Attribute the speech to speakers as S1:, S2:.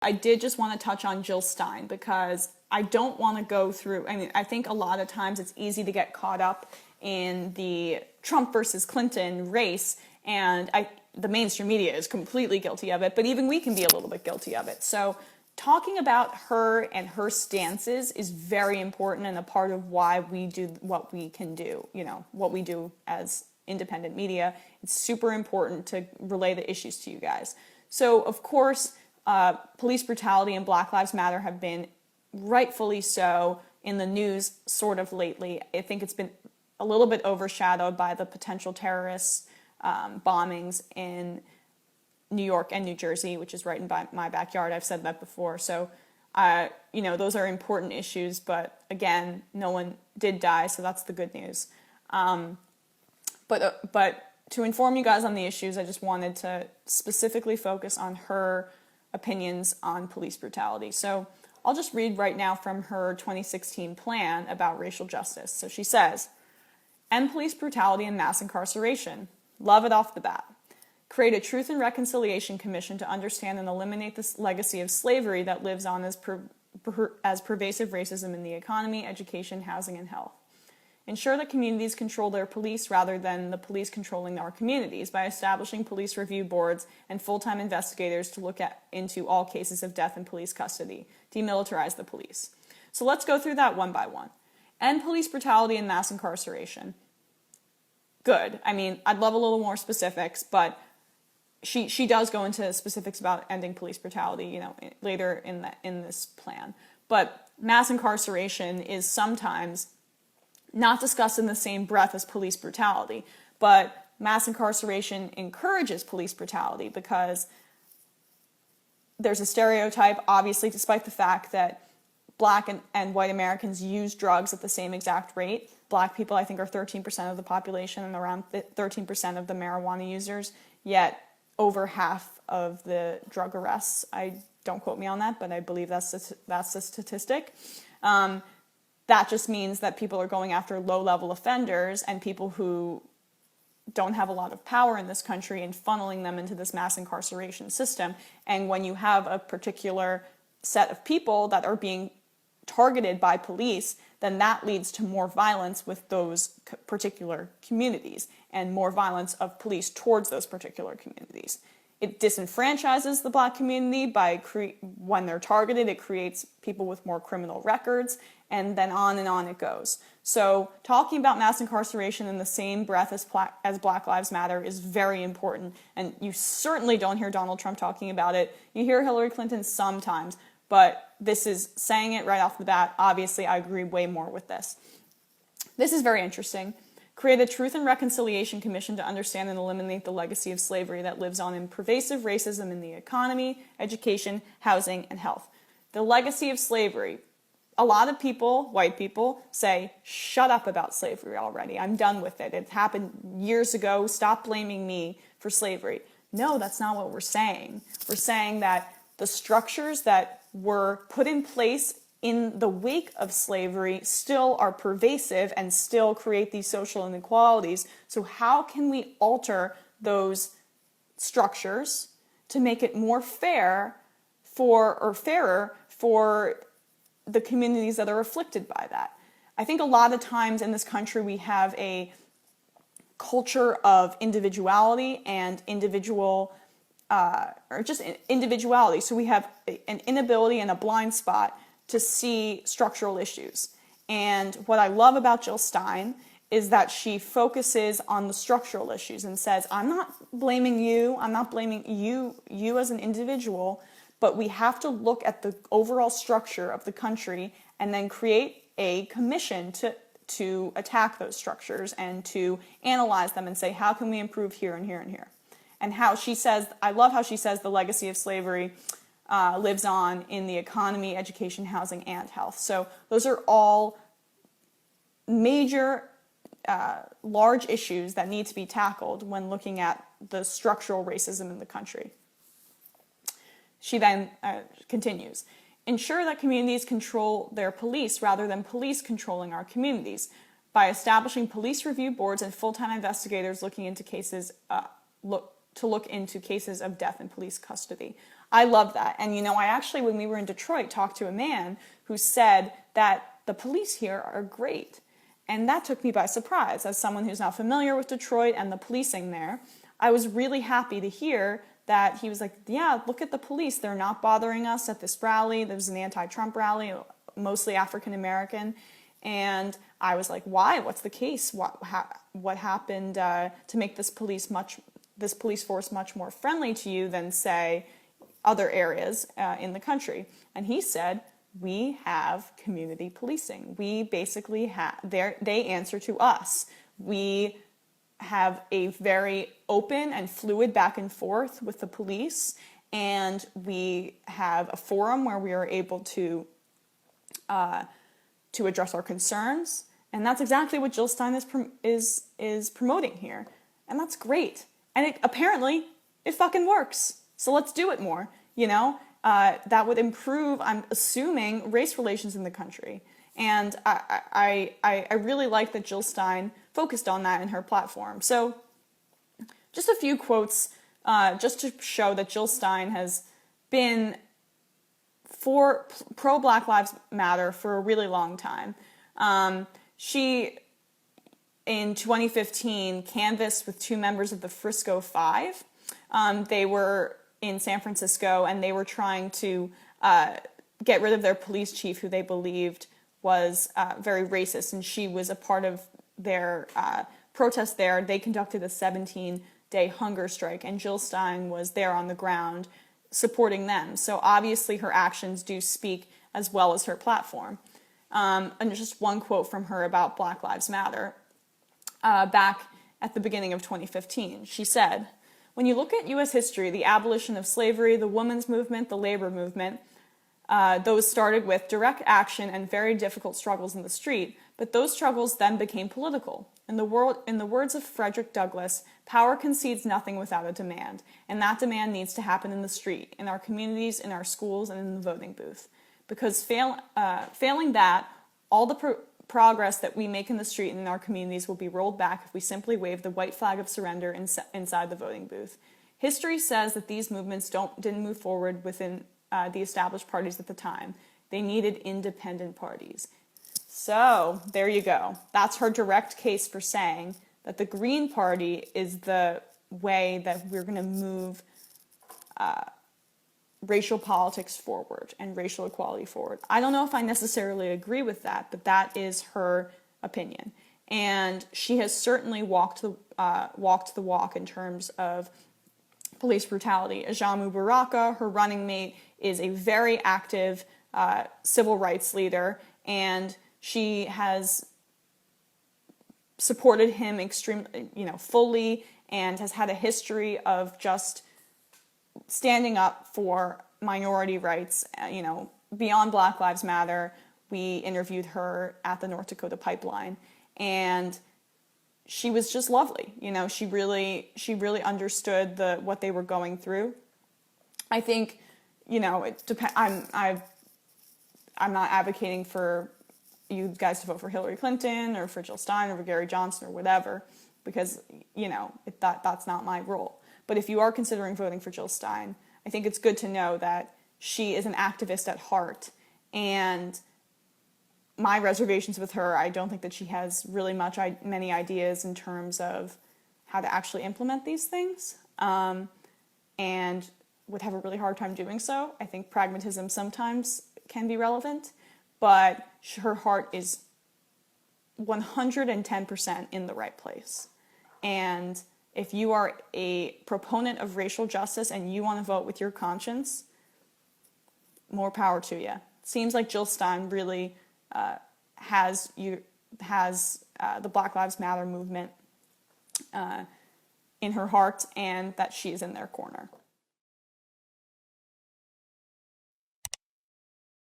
S1: I did just want to touch on Jill Stein because I don't want to go through, I think a lot of times it's easy to get caught up in the Trump versus Clinton race, and the mainstream media is completely guilty of it, but even we can be a little bit guilty of it. So talking about her and her stances is very important and a part of why we do what we can do, what we do as independent media. It's super important to relay the issues to you guys. So, of course, police brutality and Black Lives Matter have been rightfully so in the news sort of lately. I think it's been a little bit overshadowed by the potential terrorist bombings in New York and New Jersey, which is right in my backyard. I've said that before. So, those are important issues, but again, no one did die, so that's the good news. But to inform you guys on the issues, I just wanted to specifically focus on her opinions on police brutality. So I'll just read right now from her 2016 plan about racial justice. So she says, end police brutality and mass incarceration. Love it off the bat. Create a Truth and Reconciliation Commission to understand and eliminate this legacy of slavery that lives on as pervasive racism in the economy, education, housing, and health. Ensure that communities control their police rather than the police controlling our communities by establishing police review boards and full-time investigators to look into all cases of death in police custody. Demilitarize the police. So let's go through that one by one. End police brutality and mass incarceration. Good. I'd love a little more specifics, but she does go into specifics about ending police brutality, later in this plan. But mass incarceration is sometimes not discussed in the same breath as police brutality, but mass incarceration encourages police brutality because there's a stereotype, obviously, despite the fact that Black and white Americans use drugs at the same exact rate. Black people, I think, are 13% of the population and around 13% of the marijuana users, yet over half of the drug arrests. Don't quote me on that, but I believe that's the statistic. That just means that people are going after low-level offenders and people who don't have a lot of power in this country and funneling them into this mass incarceration system. And when you have a particular set of people that are being targeted by police, then that leads to more violence with those particular communities and more violence of police towards those particular communities. It disenfranchises the Black community by when they're targeted, it creates people with more criminal records, and then on and on it goes. So talking about mass incarceration in the same breath as Black Lives Matter is very important, and you certainly don't hear Donald Trump talking about it. You hear Hillary Clinton sometimes, but this is saying it right off the bat. Obviously, I agree way more with this. This is very interesting. Create a Truth and Reconciliation Commission to understand and eliminate the legacy of slavery that lives on in pervasive racism in the economy, education, housing, and health. The legacy of slavery. A lot of people, white people, say, shut up about slavery already. I'm done with it. It happened years ago. Stop blaming me for slavery. No, that's not what we're saying. We're saying that the structures that were put in place in the wake of slavery still are pervasive and still create these social inequalities. So how can we alter those structures to make it more fairer for the communities that are afflicted by that? I think a lot of times in this country we have a culture of individuality and individuality. So we have an inability and a blind spot to see structural issues. And what I love about Jill Stein is that she focuses on the structural issues and says, I'm not blaming you, I'm not blaming you as an individual, but we have to look at the overall structure of the country and then create a commission to attack those structures and to analyze them and say, how can we improve here and here and here? And how she says, I love how she says the legacy of slavery lives on in the economy, education, housing, and health. So those are all major, large issues that need to be tackled when looking at the structural racism in the country. She then continues, ensure that communities control their police rather than police controlling our communities by establishing police review boards and full-time investigators looking into cases, look into cases of death in police custody. I love that. And, I actually, when we were in Detroit, talked to a man who said that the police here are great. And that took me by surprise. As someone who's not familiar with Detroit and the policing there, I was really happy to hear that he was like, yeah, look at the police. They're not bothering us at this rally. There was an anti-Trump rally, mostly African American. And I was like, why? What's the case? What happened to make this police force much more friendly to you than, say, other areas in the country? And he said, we have community policing. We basically they answer to us. We have a very open and fluid back and forth with the police, and we have a forum where we are able to address our concerns, and that's exactly what Jill Stein is promoting here, and that's great. And apparently it fucking works. So let's do it more. That would improve, I'm assuming, race relations in the country. And I really like that Jill Stein focused on that in her platform. So just a few quotes just to show that Jill Stein has been for pro-Black Lives Matter for a really long time. She, in 2015, canvassed with two members of the Frisco Five. They were in San Francisco, and they were trying to get rid of their police chief, who they believed was very racist, and she was a part of their protest there. They conducted a 17-day hunger strike, and Jill Stein was there on the ground supporting them. So obviously her actions do speak as well as her platform. And just one quote from her about Black Lives Matter. Back at the beginning of 2015, she said, "When you look at U.S. history, the abolition of slavery, the women's movement, the labor movement, those started with direct action and very difficult struggles in the street, but those struggles then became political. In the words of Frederick Douglass, power concedes nothing without a demand, and that demand needs to happen in the street, in our communities, in our schools, and in the voting booth. Because failing that, all the progress that we make in the street and in our communities will be rolled back if we simply wave the white flag of surrender inside the voting booth. History says that these movements didn't move forward within the established parties at the time. They needed independent parties." So there you go. That's her direct case for saying that the Green Party is the way that we're going to move racial politics forward and racial equality forward. I don't know if I necessarily agree with that, but that is her opinion. And she has certainly walked the walk in terms of police brutality. Ajamu Baraka, her running mate, is a very active civil rights leader, and she has supported him extremely, fully, and has had a history of just standing up for minority rights, beyond Black Lives Matter. We interviewed her at the North Dakota Pipeline, and she was just lovely. She really understood what they were going through. I think, I'm not advocating for you guys to vote for Hillary Clinton or for Jill Stein or for Gary Johnson or whatever, because, that's not my role. But if you are considering voting for Jill Stein, I think it's good to know that she is an activist at heart, and my reservations with her, I don't think that she has really many ideas in terms of how to actually implement these things, and would have a really hard time doing so. I think pragmatism sometimes can be relevant, but her heart is 110% in the right place. And if you are a proponent of racial justice and you want to vote with your conscience, more power to you. It seems like Jill Stein really has the Black Lives Matter movement in her heart, and that she is in their corner.